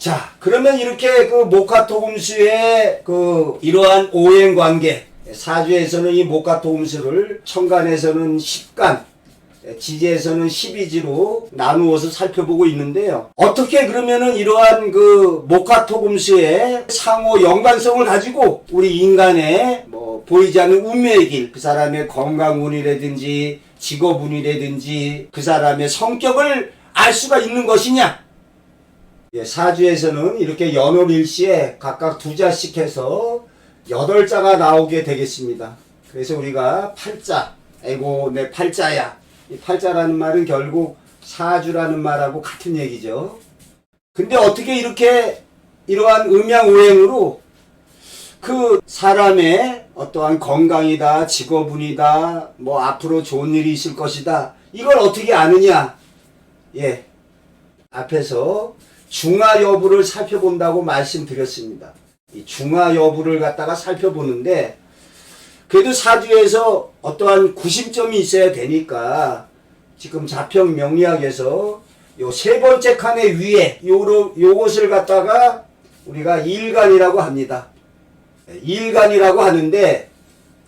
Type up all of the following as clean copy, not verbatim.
자, 그러면 이렇게 그 목화토금수의 그 이러한 오행관계, 사주에서는 이 목화토금수를, 천간에서는 10간, 지지에서는 12지로 나누어서 살펴보고 있는데요. 어떻게 그러면은 이러한 그 목화토금수의 상호 연관성을 가지고 우리 인간의 뭐 보이지 않는 운명의 길, 그 사람의 건강운이라든지 직업운이라든지 그 사람의 성격을 알 수가 있는 것이냐? 예, 사주에서는 이렇게 연월일시에 각각 2자씩 해서 8자가 나오게 되겠습니다. 그래서 우리가 팔자, 아이고 내 팔자야. 이 팔자라는 말은 결국 사주라는 말하고 같은 얘기죠. 근데 어떻게 이렇게 이러한 음양오행으로 그 사람의 어떠한 건강이다, 직업운이다, 뭐 앞으로 좋은 일이 있을 것이다, 이걸 어떻게 아느냐? 예, 앞에서 중화 여부를 살펴본다고 말씀드렸습니다. 이 중화 여부를 갖다가 살펴보는데 그래도 사주에서 어떠한 구심점이 있어야 되니까 지금 자평 명리학에서 요 세 번째 칸의 위에 요것을 갖다가 우리가 일간이라고 합니다. 일간이라고 하는데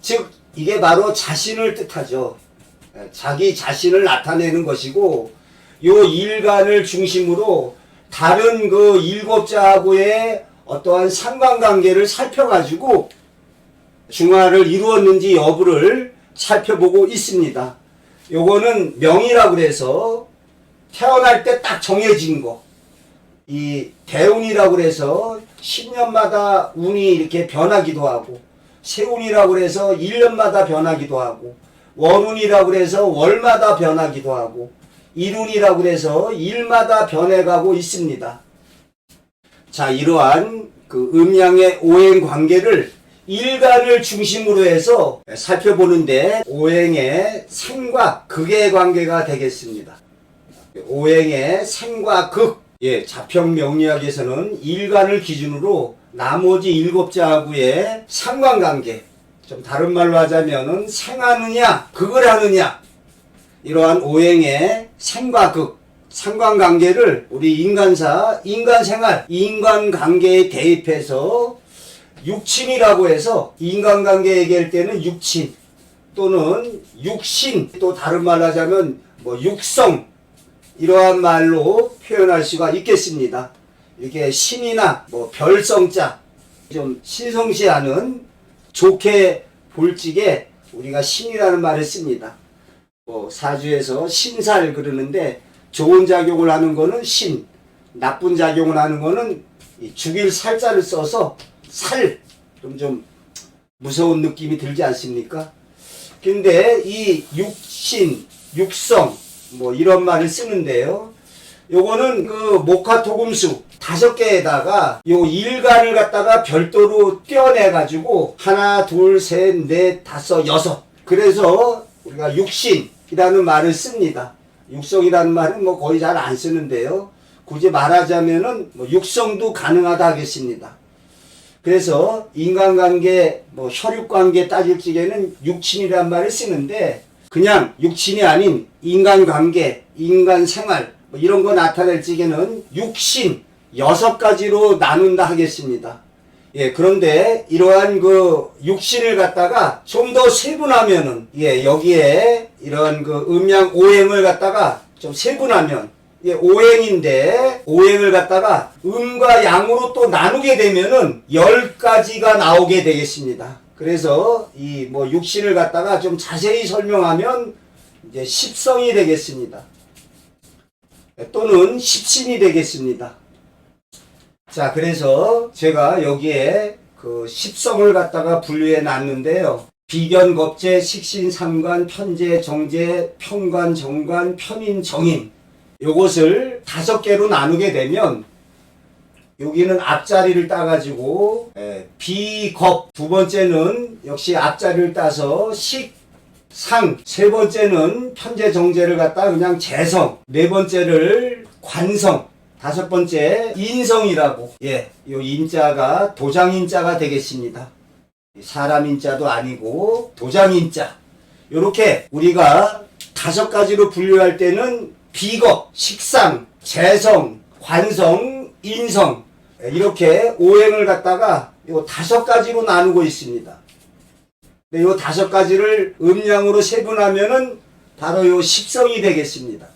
즉 이게 바로 자신을 뜻하죠. 자기 자신을 나타내는 것이고 요 일간을 중심으로 다른 그 7자하고의 어떠한 상관관계를 살펴가지고 중화를 이루었는지 여부를 살펴보고 있습니다. 요거는 명이라고 그래서 태어날 때 딱 정해진 거. 이 대운이라고 그래서 10년마다 운이 이렇게 변하기도 하고, 세운이라고 그래서 1년마다 변하기도 하고, 월운이라고 그래서 월마다 변하기도 하고, 일운이라고 해서 일마다 변해가고 있습니다. 자, 이러한 그 음양의 오행 관계를 일간을 중심으로 해서 살펴보는데 오행의 생과 극의 관계가 되겠습니다. 오행의 생과 극, 예, 자평 명리학에서는 일간을 기준으로 나머지 7자하고의 상관관계, 좀 다른 말로 하자면은 생하느냐, 극을 하느냐, 이러한 오행의 생과 극, 상관관계를 우리 인간사, 인간생활, 인간관계에 대입해서 육친이라고 해서 인간관계 얘기할 때는 육친 또는 육신, 또 다른 말로 하자면 뭐 육성, 이러한 말로 표현할 수가 있겠습니다. 이렇게 신이나 뭐 별성자, 좀 신성시하는 좋게 볼 적에 우리가 신이라는 말을 씁니다. 뭐 사주에서 신살 그러는데 좋은 작용을 하는 거는 신, 나쁜 작용을 하는 거는 죽일 살자를 써서 살, 좀 무서운 느낌이 들지 않습니까? 근데 이 육신, 육성 뭐 이런 말을 쓰는데요. 요거는 그 목화토금수 5개에다가 요 일간을 갖다가 별도로 떼어내 가지고 하나, 둘, 셋, 넷, 다섯, 여섯, 그래서 우리가 육신이라는 말을 씁니다. 육성이라는 말은 뭐 거의 잘 안 쓰는데요. 굳이 말하자면은 뭐 육성도 가능하다 하겠습니다. 그래서 인간관계, 뭐 혈육관계 따질 적에는 육친이라는 말을 쓰는데 그냥 육친이 아닌 인간관계, 인간생활 뭐 이런 거 나타낼 적에는 육신 6가지로 나눈다 하겠습니다. 예, 그런데 이러한 그 육신을 갖다가 좀 더 세분하면은, 예, 여기에 이런 그 음양 오행을 갖다가 좀 세분하면, 예, 오행인데, 오행을 갖다가 음과 양으로 또 나누게 되면은 10가지가 나오게 되겠습니다. 그래서 이 뭐 육신을 갖다가 좀 자세히 설명하면 이제 십성이 되겠습니다. 또는 십신이 되겠습니다. 자, 그래서 제가 여기에 그 십성을 갖다가 분류해 놨는데요. 비견, 겁재, 식신, 상관, 편재, 정재, 편관, 정관, 편인, 정인, 요것을 5개로 나누게 되면 여기는 앞자리를 따가지고 비겁, 2번째는 역시 앞자리를 따서 식, 상, 3번째는 편재, 정재를 갖다가 그냥 재성, 4번째를 관성, 5번째 인성이라고, 예, 요 인자가 도장인자가 되겠습니다. 사람 인자도 아니고 도장인자. 요렇게 우리가 5가지로 분류할 때는 비겁, 식상, 재성, 관성, 인성, 이렇게 오행을 갖다가 요 5가지로 나누고 있습니다. 요 5가지를 음양으로 세분하면은 바로 요 십성이 되겠습니다.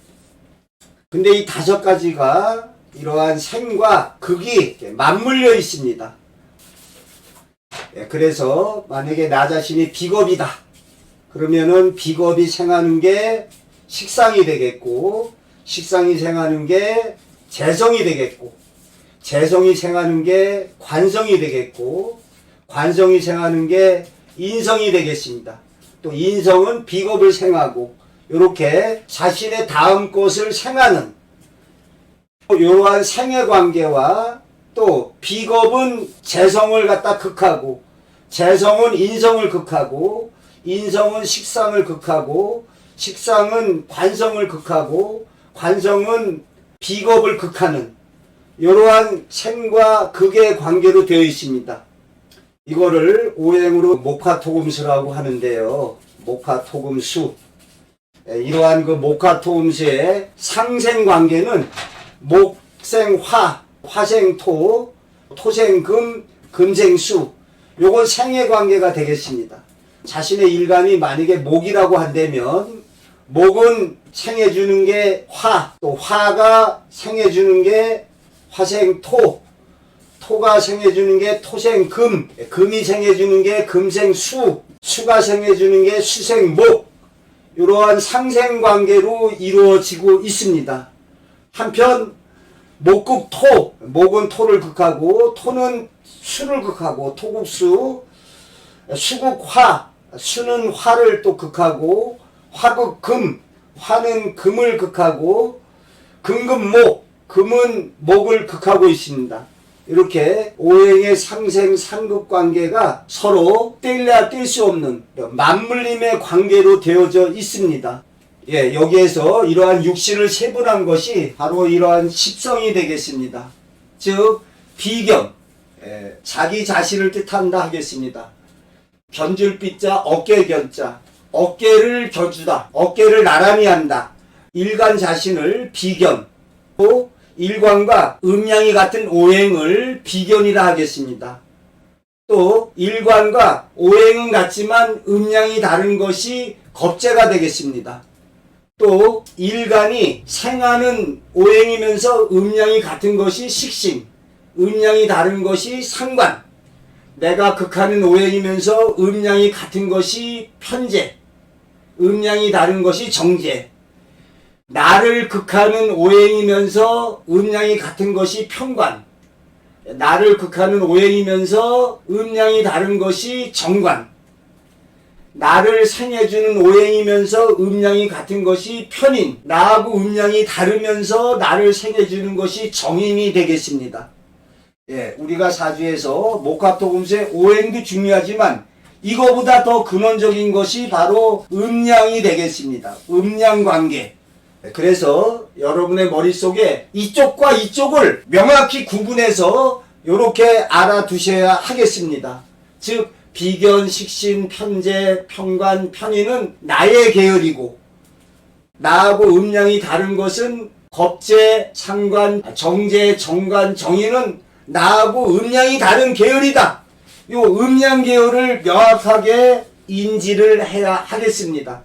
근데 이 5가지가 이러한 생과 극이 맞물려 있습니다. 그래서 만약에 나 자신이 비겁이다. 그러면은 비겁이 생하는 게 식상이 되겠고, 식상이 생하는 게 재성이 되겠고, 재성이 생하는 게 관성이 되겠고, 관성이 생하는 게 인성이 되겠습니다. 또 인성은 비겁을 생하고, 이렇게 자신의 다음 것을 생하는 이러한 생의 관계와 또 비겁은 재성을 갖다 극하고, 재성은 인성을 극하고, 인성은 식상을 극하고, 식상은 관성을 극하고, 관성은 비겁을 극하는 이러한 생과 극의 관계로 되어 있습니다. 이거를 오행으로 목화토금수라고 하는데요. 목화토금수. 이러한 그 목화토금수의 상생관계는 목생화, 화생토, 토생금, 금생수. 요건 생의 관계가 되겠습니다. 자신의 일간이 만약에 목이라고 한다면 목은 생해주는 게 화, 또 화가 생해주는 게 화생토, 토가 생해주는 게 토생금, 금이 생해주는 게 금생수, 수가 생해주는 게 수생목. 이러한 상생관계로 이루어지고 있습니다. 한편 목극토, 목은 토를 극하고 토는 수를 극하고 토국수, 수극화, 수는 화를 또 극하고 화극금, 화는 금을 극하고 금금목, 금은 목을 극하고 있습니다. 이렇게 오행의 상생 상극 관계가 서로 뗄래야 뗄 수 없는 맞물림의 관계로 되어져 있습니다. 여기에서 이러한 육신을 세분한 것이 바로 이러한 십성이 되겠습니다. 즉 비견, 자기 자신을 뜻한다 하겠습니다. 견줄비자 어깨견자, 어깨를 겨주다, 어깨를 나란히 한다. 일간 자신을 비견, 또 일관과 음양이 같은 오행을 비견이라 하겠습니다. 또 일관과 오행은 같지만 음양이 다른 것이 겁재가 되겠습니다. 또 일간이 생하는 오행이면서 음양이 같은 것이 식신, 음양이 다른 것이 상관, 내가 극하는 오행이면서 음양이 같은 것이 편재, 음양이 다른 것이 정재, 나를 극하는 오행이면서 음양이 같은 것이 편관, 나를 극하는 오행이면서 음양이 다른 것이 정관, 나를 생해주는 오행이면서 음양이 같은 것이 편인, 나하고 음양이 다르면서 나를 생해주는 것이 정인이 되겠습니다. 우리가 사주에서 목화토금수의 오행도 중요하지만 이거보다 더 근원적인 것이 바로 음양이 되겠습니다. 음양관계. 그래서 여러분의 머릿속에 이쪽과 이쪽을 명확히 구분해서 이렇게 알아두셔야 하겠습니다. 즉 비견, 식신, 편재, 편관, 편인은 나의 계열이고, 나하고 음양이 다른 것은 겁재, 상관, 정재, 정관, 정인은 나하고 음양이 다른 계열이다. 이 음양 계열을 명확하게 인지를 해야 하겠습니다.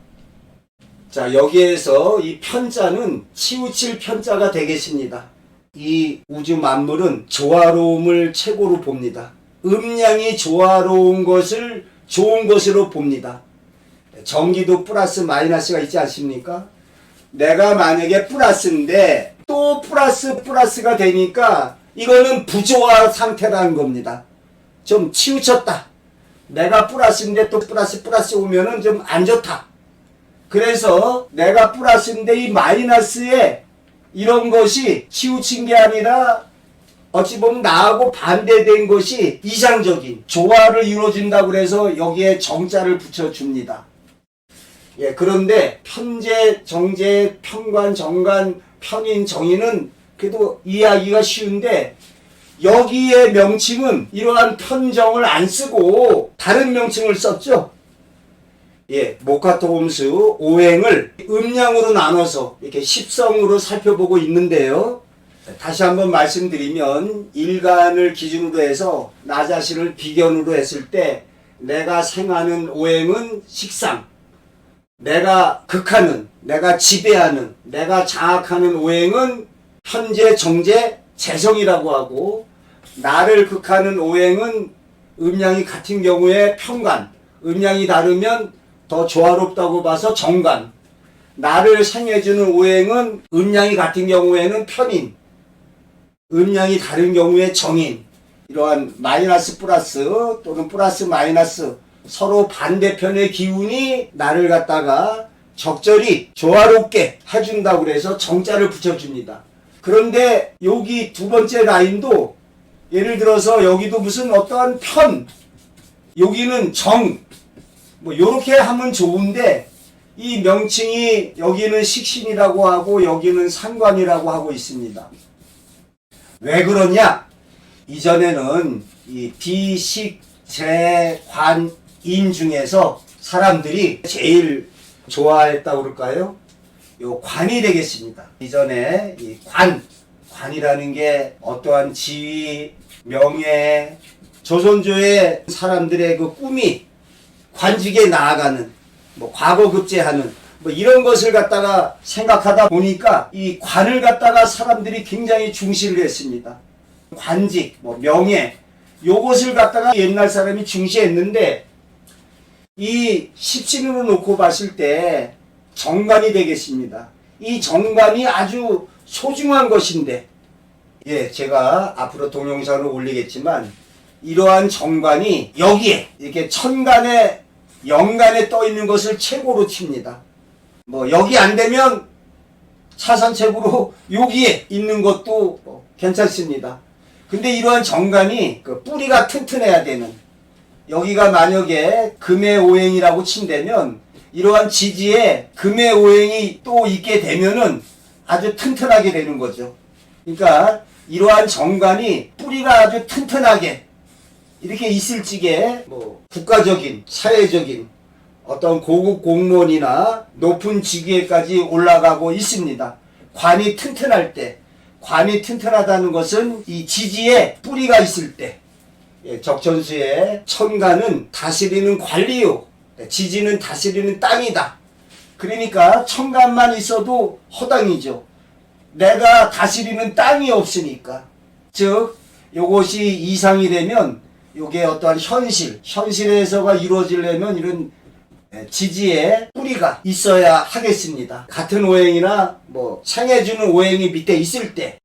자, 여기에서 이 편자는 치우칠 편자가 되겠습니다. 이 우주 만물은 조화로움을 최고로 봅니다. 음양이 조화로운 것을 좋은 것으로 봅니다. 전기도 플러스 마이너스가 있지 않습니까? 내가 만약에 플러스인데 또 플러스가 되니까 이거는 부조화 상태라는 겁니다. 좀 치우쳤다. 내가 플러스인데 또 플러스 오면은 좀 안 좋다. 그래서 내가 플러스인데 이 마이너스에 이런 것이 치우친 게 아니라 어찌 보면 나하고 반대된 것이 이상적인 조화를 이루어준다고 해서 여기에 정자를 붙여줍니다. 그런데 편재, 정재, 편관, 정관, 편인, 정인은 그래도 이해하기가 쉬운데 여기에 명칭은 이러한 편정을 안 쓰고 다른 명칭을 썼죠. 목화토금수 오행을 음양으로 나눠서 이렇게 십성으로 살펴보고 있는데요. 다시 한번 말씀드리면 일간을 기준으로 해서 나 자신을 비견으로 했을 때 내가 생하는 오행은 식상, 내가 극하는, 내가 지배하는, 내가 장악하는 오행은 현재, 정제, 재성이라고 하고, 나를 극하는 오행은 음양이 같은 경우에 평간, 음양이 다르면 더 조화롭다고 봐서 정간, 나를 생해주는 오행은 음양이 같은 경우에는 편인, 음양이 다른 경우에 정인, 이러한 마이너스 플러스 또는 플러스 마이너스 서로 반대편의 기운이 나를 갖다가 적절히 조화롭게 해준다고 그래서 정자를 붙여줍니다. 그런데 여기 두 번째 라인도 예를 들어서 여기도 무슨 어떠한 편, 여기는 정, 뭐 요렇게 하면 좋은데 이 명칭이 여기는 식신이라고 하고 여기는 상관이라고 하고 있습니다. 왜 그러냐? 이전에는 이 비식, 재, 관, 인 중에서 사람들이 제일 좋아했다고 그럴까요? 요 관이 되겠습니다. 이전에 이 관이라는 게 어떠한 지위, 명예, 조선조의 사람들의 그 꿈이 관직에 나아가는, 뭐 과거급제하는, 뭐 이런 것을 갖다가 생각하다 보니까 이 관을 갖다가 사람들이 굉장히 중시를 했습니다. 관직, 뭐 명예, 요것을 갖다가 옛날 사람이 중시했는데 이 십신으로 놓고 봤을 때 정관이 되겠습니다. 이 정관이 아주 소중한 것인데, 제가 앞으로 동영상을 올리겠지만 이러한 정관이 여기에 이렇게 천간에 영간에 떠 있는 것을 최고로 칩니다. 뭐 여기 안 되면 차선책으로 여기에 있는 것도 뭐 괜찮습니다. 근데 이러한 정관이 그 뿌리가 튼튼해야 되는, 여기가 만약에 금의 오행이라고 친다면 이러한 지지에 금의 오행이 또 있게 되면은 아주 튼튼하게 되는 거죠. 그러니까 이러한 정관이 뿌리가 아주 튼튼하게 이렇게 있을 적에 뭐 국가적인, 사회적인 어떤 고급 공무원이나 높은 직위에까지 올라가고 있습니다. 관이 튼튼할 때, 관이 튼튼하다는 것은 이 지지에 뿌리가 있을 때, 적천수의 천간은 다스리는 관리요, 지지는 다스리는 땅이다. 그러니까 천간만 있어도 허당이죠. 내가 다스리는 땅이 없으니까. 즉 요것이 이상이 되면 요게 어떠한 현실에서가 이루어지려면 이런 지지에 뿌리가 있어야 하겠습니다. 같은 오행이나 뭐 생해주는 오행이 밑에 있을 때.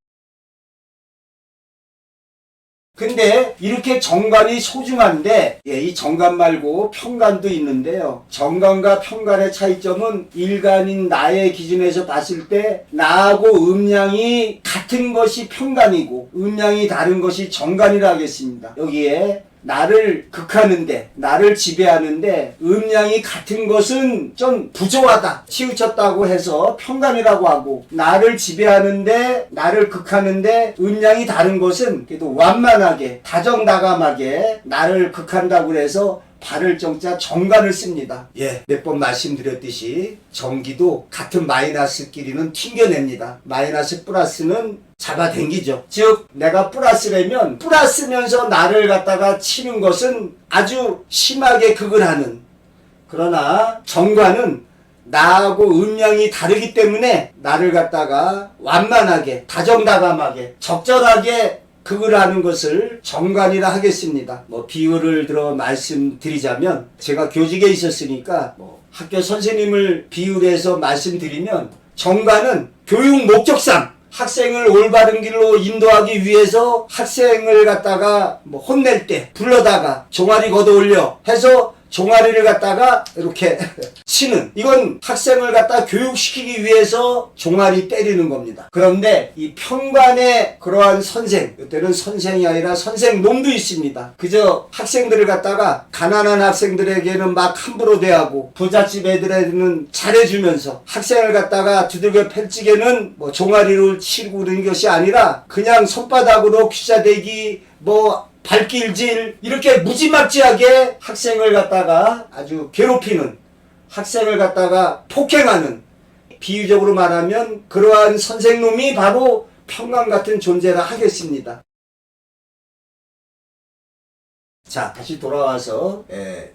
근데 이렇게 정관이 소중한데, 이 정관 말고 평관도 있는데요. 정관과 평관의 차이점은 일간인 나의 기준에서 봤을 때 나하고 음양이 같은 것이 평관이고 음양이 다른 것이 정관이라 하겠습니다. 여기에 나를 극하는데, 나를 지배하는데 음양이 같은 것은 좀 부조하다, 치우쳤다고 해서 평간이라고 하고, 나를 지배하는데, 나를 극하는데 음양이 다른 것은 그래도 완만하게, 다정다감하게 나를 극한다고 해서 바를 정자 정관을 씁니다. 몇 번 말씀드렸듯이 정기도 같은 마이너스끼리는 튕겨냅니다. 마이너스 플러스는 잡아당기죠. 즉 내가 플러스라면 플러스면서 나를 갖다가 치는 것은 아주 심하게 극을 하는, 그러나 정관은 나하고 음양이 다르기 때문에 나를 갖다가 완만하게, 다정다감하게, 적절하게 극을 하는 것을 정관이라 하겠습니다. 뭐 비유를 들어 말씀드리자면, 제가 교직에 있었으니까 뭐 학교 선생님을 비유를 해서 말씀드리면, 정관은 교육 목적상 학생을 올바른 길로 인도하기 위해서 학생을 갖다가 뭐 혼낼 때 불러다가 종아리 걷어 올려 해서 종아리를 갖다가 이렇게 치는, 이건 학생을 갖다 교육시키기 위해서 종아리 때리는 겁니다. 그런데 이 평관의 그러한 선생, 이때는 선생이 아니라 선생놈도 있습니다. 그저 학생들을 갖다가 가난한 학생들에게는 막 함부로 대하고 부잣집 애들에게는 잘해주면서 학생을 갖다가 두들겨 펼치게는 뭐 종아리를 치고 그러는 것이 아니라 그냥 손바닥으로 귀싸대기, 뭐 발길질, 이렇게 무지막지하게 학생을 갖다가 아주 괴롭히는, 학생을 갖다가 폭행하는, 비유적으로 말하면 그러한 선생님이 바로 평관 같은 존재라 하겠습니다. 자, 다시 돌아와서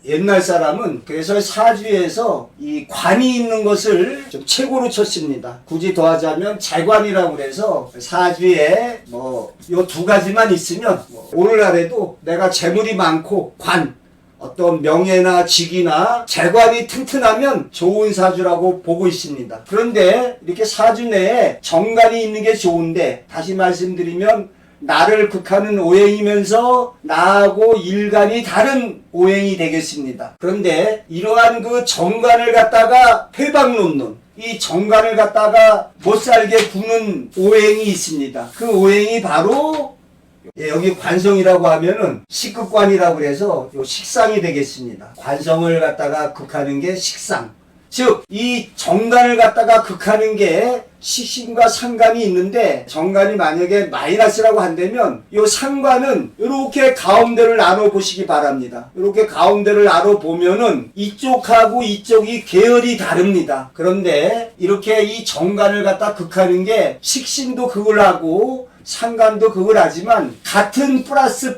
옛날 사람은 그래서 사주에서 이 관이 있는 것을 좀 최고로 쳤습니다. 굳이 더하자면 재관이라고 그래서 사주에 뭐 요 두 가지만 있으면 오늘날에도 내가 재물이 많고 관, 어떤 명예나 직위나 재관이 튼튼하면 좋은 사주라고 보고 있습니다. 그런데 이렇게 사주 내에 정관이 있는 게 좋은데, 다시 말씀드리면 나를 극하는 오행이면서 나하고 일간이 다른 오행이 되겠습니다. 그런데 이러한 그 정관을 갖다가 회방 놓는, 이 정관을 갖다가 못살게 구는 오행이 있습니다. 그 오행이 바로 여기 관성이라고 하면은 식극관이라고 해서 요 식상이 되겠습니다. 관성을 갖다가 극하는 게 식상. 즉, 이 정관을 갖다가 극하는 게 식신과 상관이 있는데, 정관이 만약에 마이너스라고 한다면 요 상관은 이렇게 가운데를 나눠 보시기 바랍니다. 이렇게 가운데를 나눠 보면은 이쪽하고 이쪽이 계열이 다릅니다. 그런데 이렇게 이 정관을 갖다 극하는 게 식신도 극을 하고 상관도 극을 하지만 같은 플러스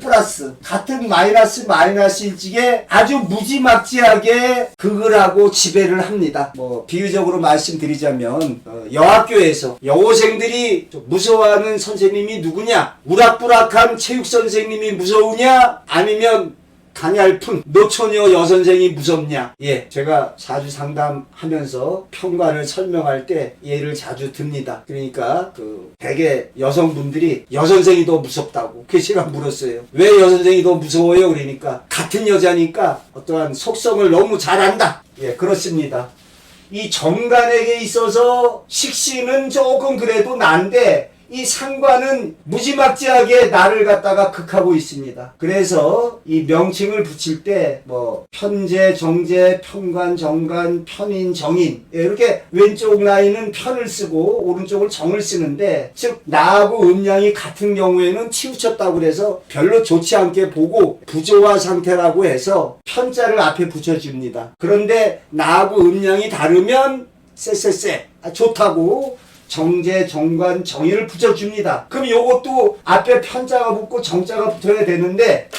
같은 마이너스 일찍에 아주 무지막지하게 극을 하고 지배를 합니다. 뭐 비유적으로 말씀드리자면 여학교에서 여고생들이 무서워하는 선생님이 누구냐? 우락부락한 체육 선생님이 무서우냐? 아니면 가냘픈 노처녀 여선생이 무섭냐? 예, 제가 사주 상담하면서 평관을 설명할 때 예를 자주 듭니다. 그러니까 대개 여성분들이 여선생이 더 무섭다고. 그 제가 물었어요. 왜 여선생이 더 무서워요? 그러니까 같은 여자니까 어떠한 속성을 너무 잘 안다. 예, 그렇습니다. 이 정관에게 있어서 식신은 조금 그래도 난데 이 상관은 무지막지하게 나를 갖다가 극하고 있습니다. 그래서 이 명칭을 붙일 때 뭐 편재, 정재, 편관, 정관, 편인, 정인 이렇게 왼쪽 라인은 편을 쓰고 오른쪽을 정을 쓰는데, 즉 나하고 음양이 같은 경우에는 치우쳤다고 그래서 별로 좋지 않게 보고 부조화 상태라고 해서 편자를 앞에 붙여줍니다. 그런데 나하고 음양이 다르면 쎄쎄쎄 좋다고 정재, 정관, 정의를 붙여줍니다. 그럼 요것도 앞에 편자가 붙고 정자가 붙어야 되는데,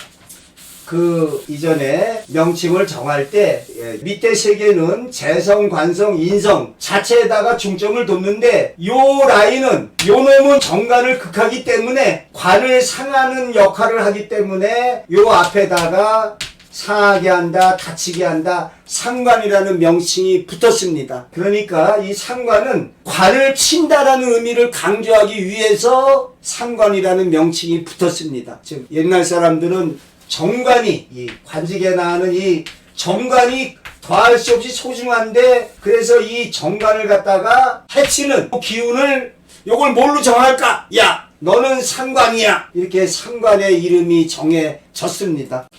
이전에 명칭을 정할 때 밑에 세 개는 재성, 관성, 인성 자체에다가 중점을 뒀는데, 요 라인은 요 놈은 정관을 극하기 때문에 관을 상하는 역할을 하기 때문에 요 앞에다가 상하게 한다, 다치게 한다, 상관이라는 명칭이 붙었습니다. 그러니까 이 상관은 관을 친다라는 의미를 강조하기 위해서 상관이라는 명칭이 붙었습니다. 즉 옛날 사람들은 정관이, 이 관직에 나가는 이 정관이 더할 수 없이 소중한데, 그래서 이 정관을 갖다가 해치는 기운을 요걸 뭘로 정할까? 야, 너는 상관이야. 이렇게 상관의 이름이 정해졌습니다.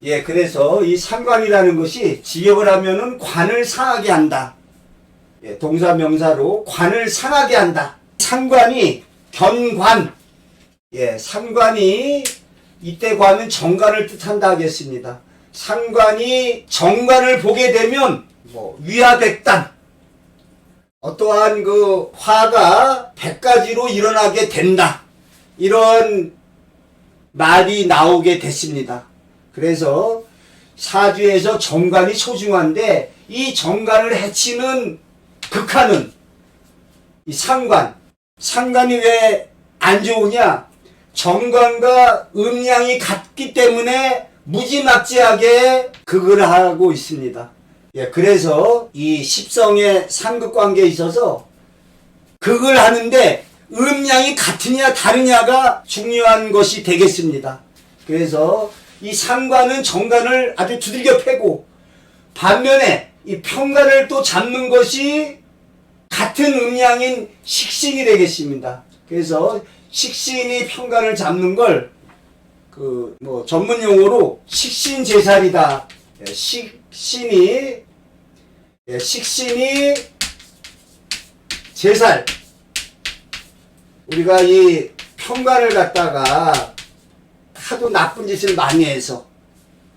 예, 그래서 이 상관이라는 것이 직역을 하면은 관을 상하게 한다. 예, 동사 명사로 관을 상하게 한다. 상관이 견관. 예, 상관이 이때 관은 정관을 뜻한다 하겠습니다. 상관이 정관을 보게 되면 위화백단, 어떠한 화가 100가지로 일어나게 된다. 이런 말이 나오게 됐습니다. 그래서 사주에서 정관이 소중한데, 이 정관을 해치는 극하는 이 상관이 왜 안 좋으냐? 정관과 음양이 같기 때문에 무지막지하게 극을 하고 있습니다. 예, 그래서 이 십성의 상극관계에 있어서 극을 하는데 음양이 같으냐 다르냐가 중요한 것이 되겠습니다. 그래서 이 상관은 정관을 아주 두들겨 패고, 반면에 이 편관을 또 잡는 것이 같은 음양인 식신이 되겠습니다. 그래서 식신이 편관을 잡는 걸 전문 용어로 식신제살이다. 식신이 제살. 우리가 이 편관을 갖다가 하도 나쁜 짓을 많이 해서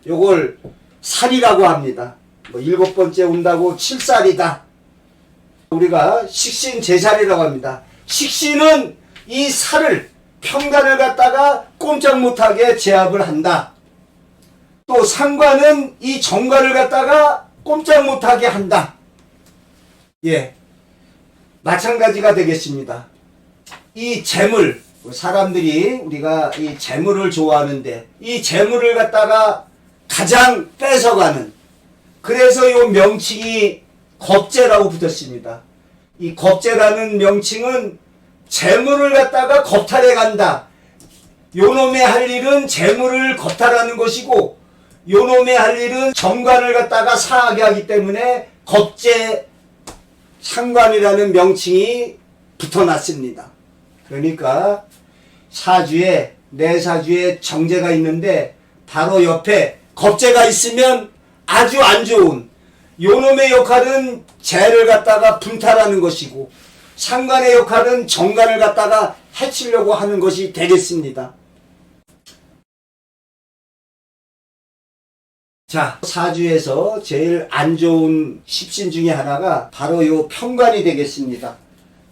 요걸 살이라고 합니다. 7번째 온다고 7살이다. 우리가 식신제살이라고 합니다. 식신은 이 살을 평간을 갖다가 꼼짝 못하게 제압을 한다. 또 상관은 이 정관을 갖다가 꼼짝 못하게 한다. 예, 마찬가지가 되겠습니다. 이 재물, 사람들이 우리가 이 재물을 좋아하는데 이 재물을 갖다가 가장 뺏어가는, 그래서 이 명칭이 겁재라고 붙었습니다. 이 겁재라는 명칭은 재물을 갖다가 겁탈해 간다. 요놈의 할 일은 재물을 겁탈하는 것이고 요놈의 할 일은 정관을 갖다가 사하게 하기 때문에 겁재 상관이라는 명칭이 붙어났습니다. 그러니까 사주에, 내 사주에 정제가 있는데 바로 옆에 겁재가 있으면 아주 안 좋은, 요놈의 역할은 재를 갖다가 분탈하는 것이고 상관의 역할은 정관을 갖다가 해치려고 하는 것이 되겠습니다. 자, 사주에서 제일 안 좋은 십신 중에 하나가 바로 요 편관이 되겠습니다.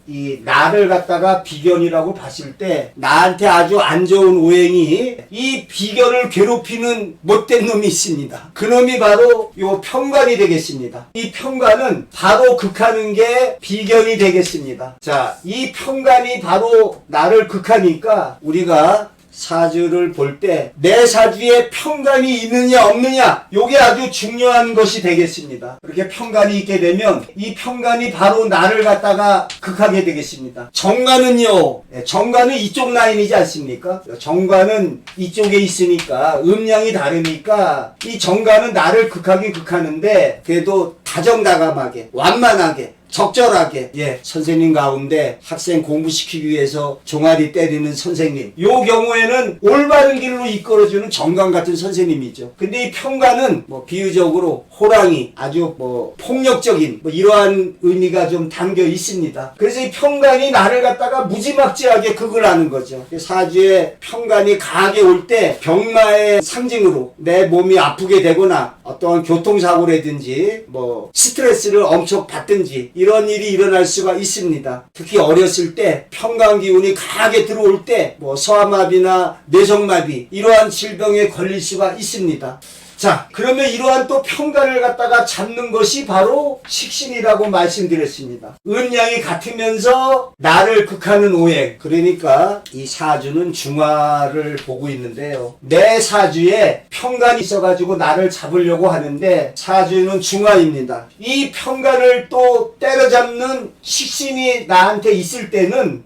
이 나를 갖다가 비견이라고 봤을 때 나한테 아주 안 좋은 오행이 이 비견을 괴롭히는 못된 놈이 있습니다. 그 놈이 바로 요 편관이 되겠습니다. 이 편관은 바로 극하는 게 비견이 되겠습니다. 자, 이 편관이 바로 나를 극하니까 우리가 사주를 볼 때 내 사주에 편관이 있느냐 없느냐, 요게 아주 중요한 것이 되겠습니다. 그렇게 편관이 있게 되면 이 편관이 바로 나를 갖다가 극하게 되겠습니다. 정관은요, 정관은 이쪽 라인이지 않습니까? 정관은 이쪽에 있으니까 음량이 다르니까 이 정관은 나를 극하긴 극하는데 그래도 다정다감하게, 완만하게, 적절하게, 예, 선생님 가운데 학생 공부시키기 위해서 종아리 때리는 선생님, 요 경우에는 올바른 길로 이끌어주는 정관 같은 선생님이죠. 근데 이 편관은 뭐 비유적으로 호랑이, 아주 뭐 폭력적인 뭐 이러한 의미가 좀 담겨 있습니다. 그래서 이 편관이 나를 갖다가 무지막지하게 극을 하는 거죠. 사주에 편관이 강하게 올 때 병마의 상징으로 내 몸이 아프게 되거나 어떠한 교통사고라든지 뭐 스트레스를 엄청 받든지 이런 일이 일어날 수가 있습니다. 특히 어렸을 때 편관 기운이 강하게 들어올 때 뭐 소아마비나 뇌성마비 이러한 질병에 걸릴 수가 있습니다. 자, 그러면 이러한 또 편관을 갖다가 잡는 것이 바로 식신이라고 말씀드렸습니다. 음양이 같으면서 나를 극하는 오행. 그러니까 이 사주는 중화를 보고 있는데요. 내 사주에 편관이 있어가지고 나를 잡으려고 하는데 사주는 중화입니다. 이 편관을 또 때려잡는 식신이 나한테 있을 때는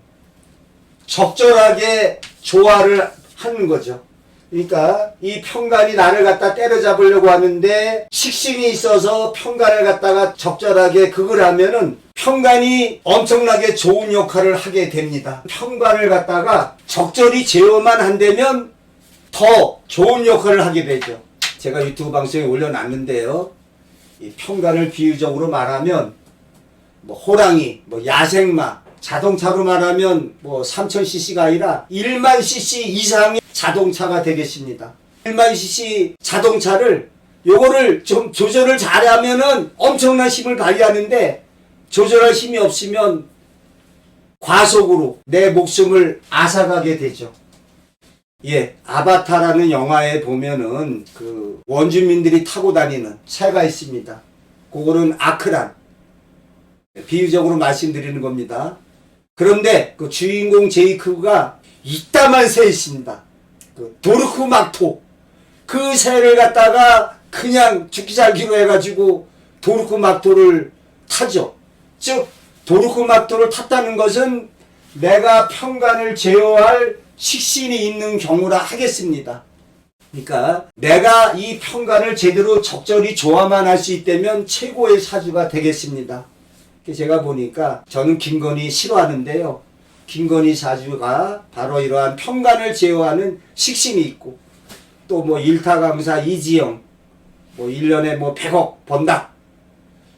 적절하게 조화를 하는 거죠. 그러니까 이 편관이 나를 갖다 때려잡으려고 하는데 식신이 있어서 편관을 갖다가 적절하게 극을 하면은 편관이 엄청나게 좋은 역할을 하게 됩니다. 편관을 갖다가 적절히 제어만 한다면 더 좋은 역할을 하게 되죠. 제가 유튜브 방송에 올려놨는데요. 이 편관을 비유적으로 말하면 뭐 호랑이, 뭐 야생마, 자동차로 말하면 뭐 3000cc가 아니라 10000cc 이상의 자동차가 되겠습니다. 10000cc 자동차를 요거를 좀 조절을 잘하면은 엄청난 힘을 발휘하는데 조절할 힘이 없으면 과속으로 내 목숨을 앗아가게 되죠. 예, 아바타라는 영화에 보면은 그 원주민들이 타고 다니는 새가 있습니다. 그거는 아크란. 비유적으로 말씀드리는 겁니다. 그런데 그 주인공 제이크가 이따만 새 있습니다. 그 도르크 막토. 그 새를 갖다가 그냥 죽기 살기로 해가지고 도르크 막토를 타죠. 즉 도르크 막토를 탔다는 것은 내가 편관을 제어할 식신이 있는 경우라 하겠습니다. 그러니까 내가 이 편관을 제대로 적절히 조화만 할 수 있다면 최고의 사주가 되겠습니다. 제가 보니까 저는 김건희 싫어하는데요. 김건희 사주가 바로 이러한 편관을 제어하는 식신이 있고 또 뭐 일타강사 이지영 뭐 1년에 뭐 100억 번다.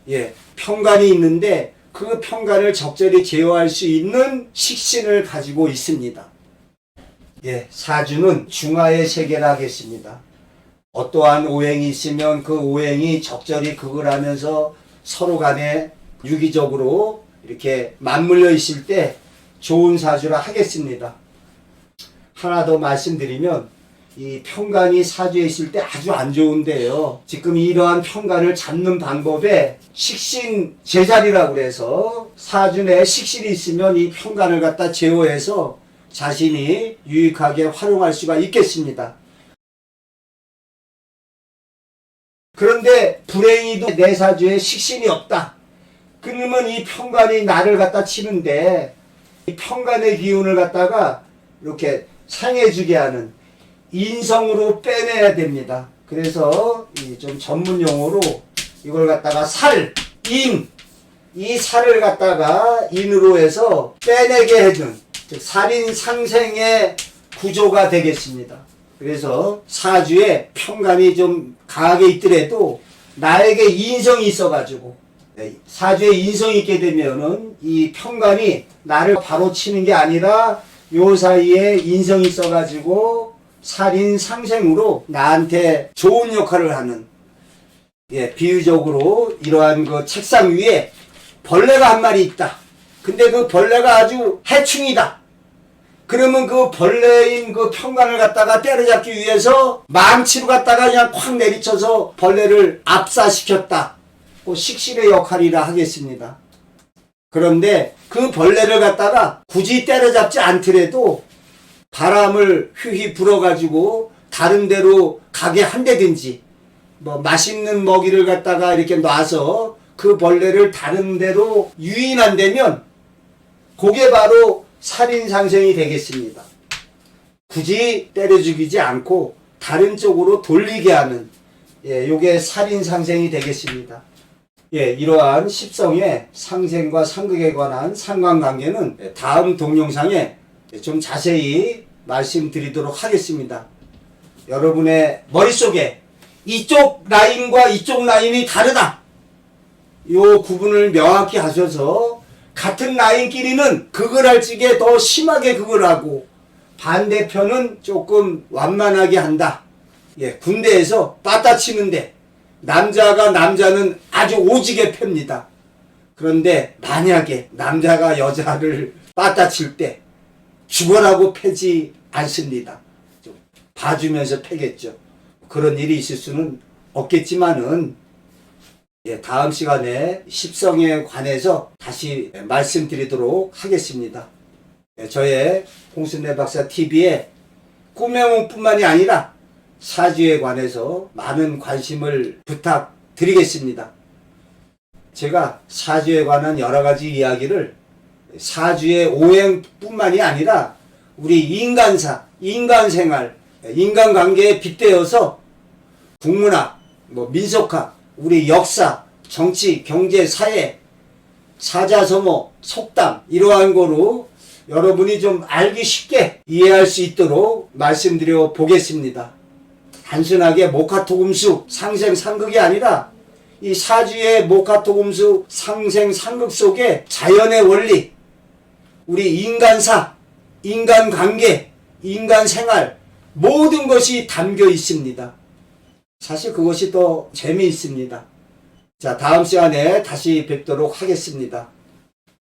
예, 편관이 있는데 그 편관을 적절히 제어할 수 있는 식신을 가지고 있습니다. 예, 사주는 중화의 세계라 하겠습니다. 어떠한 오행이 있으면 그 오행이 적절히 극을 하면서 서로 간에 유기적으로 이렇게 맞물려 있을 때 좋은 사주라 하겠습니다. 하나 더 말씀드리면 이 편관이 사주에 있을 때 아주 안 좋은데요. 지금 이러한 편관을 잡는 방법에 식신 제자리라고 그래서 사주 내에 식신이 있으면 이 편관을 갖다 제어해서 자신이 유익하게 활용할 수가 있겠습니다. 그런데 불행히도 내 사주에 식신이 없다. 그러면 이 편관이 나를 갖다 치는데 이 편관의 기운을 갖다가 이렇게 상해주게 하는 인성으로 빼내야 됩니다. 그래서 좀 전문 용어로 이걸 갖다가 이 살을 갖다가 인으로 해서 빼내게 해준 즉 살인 상생의 구조가 되겠습니다. 그래서 사주에 편관이 좀 강하게 있더라도 나에게 인성이 있어가지고 사주에 인성이 있게 되면은 이 편관이 나를 바로 치는 게 아니라 요 사이에 인성이 있어가지고 살인 상생으로 나한테 좋은 역할을 하는 비유적으로 이러한 그 책상 위에 벌레가 한 마리 있다. 근데 그 벌레가 아주 해충이다. 그러면 그 벌레인 그 편관을 갖다가 때려잡기 위해서 망치로 갖다가 그냥 콱 내리쳐서 벌레를 압사시켰다. 그 식신의 역할이라 하겠습니다. 그런데 그 벌레를 갖다가 굳이 때려잡지 않더라도 바람을 휘휘 불어가지고 다른 데로 가게 한다든지 뭐 맛있는 먹이를 갖다가 이렇게 놔서 그 벌레를 다른 데로 유인한다면 그게 바로 살인상생이 되겠습니다. 굳이 때려 죽이지 않고 다른 쪽으로 돌리게 하는 요게 살인상생이 되겠습니다. 이러한 십성의 상생과 상극에 관한 상관관계는 다음 동영상에 좀 자세히 말씀드리도록 하겠습니다. 여러분의 머릿속에 이쪽 라인과 이쪽 라인이 다르다. 요 구분을 명확히 하셔서 같은 라인끼리는 극을 할 적에 더 심하게 극을 하고 반대편은 조금 완만하게 한다. 군대에서 빠따치는데 남자는 아주 오지게 팹니다. 그런데 만약에 남자가 여자를 빠따칠 때 죽어라고 패지 않습니다. 좀 봐주면서 패겠죠. 그런 일이 있을 수는 없겠지만은 다음 시간에 십성에 관해서 다시 말씀드리도록 하겠습니다. 저의 홍순래 박사 TV에 꾸명웅뿐만이 아니라 사주에 관해서 많은 관심을 부탁드리겠습니다. 제가 사주에 관한 여러 가지 이야기를 사주의 오행뿐만이 아니라 우리 인간사, 인간생활, 인간관계에 빗대어서 국문학, 민속학, 우리 역사, 정치, 경제, 사회, 사자성어, 속담 이러한 거로 여러분이 좀 알기 쉽게 이해할 수 있도록 말씀드려 보겠습니다. 단순하게 목화토금수 상생상극이 아니라 이 사주의 목화토금수 상생상극 속에 자연의 원리, 우리 인간사, 인간관계, 인간생활 모든 것이 담겨 있습니다. 사실 그것이 더 재미있습니다. 자, 다음 시간에 다시 뵙도록 하겠습니다.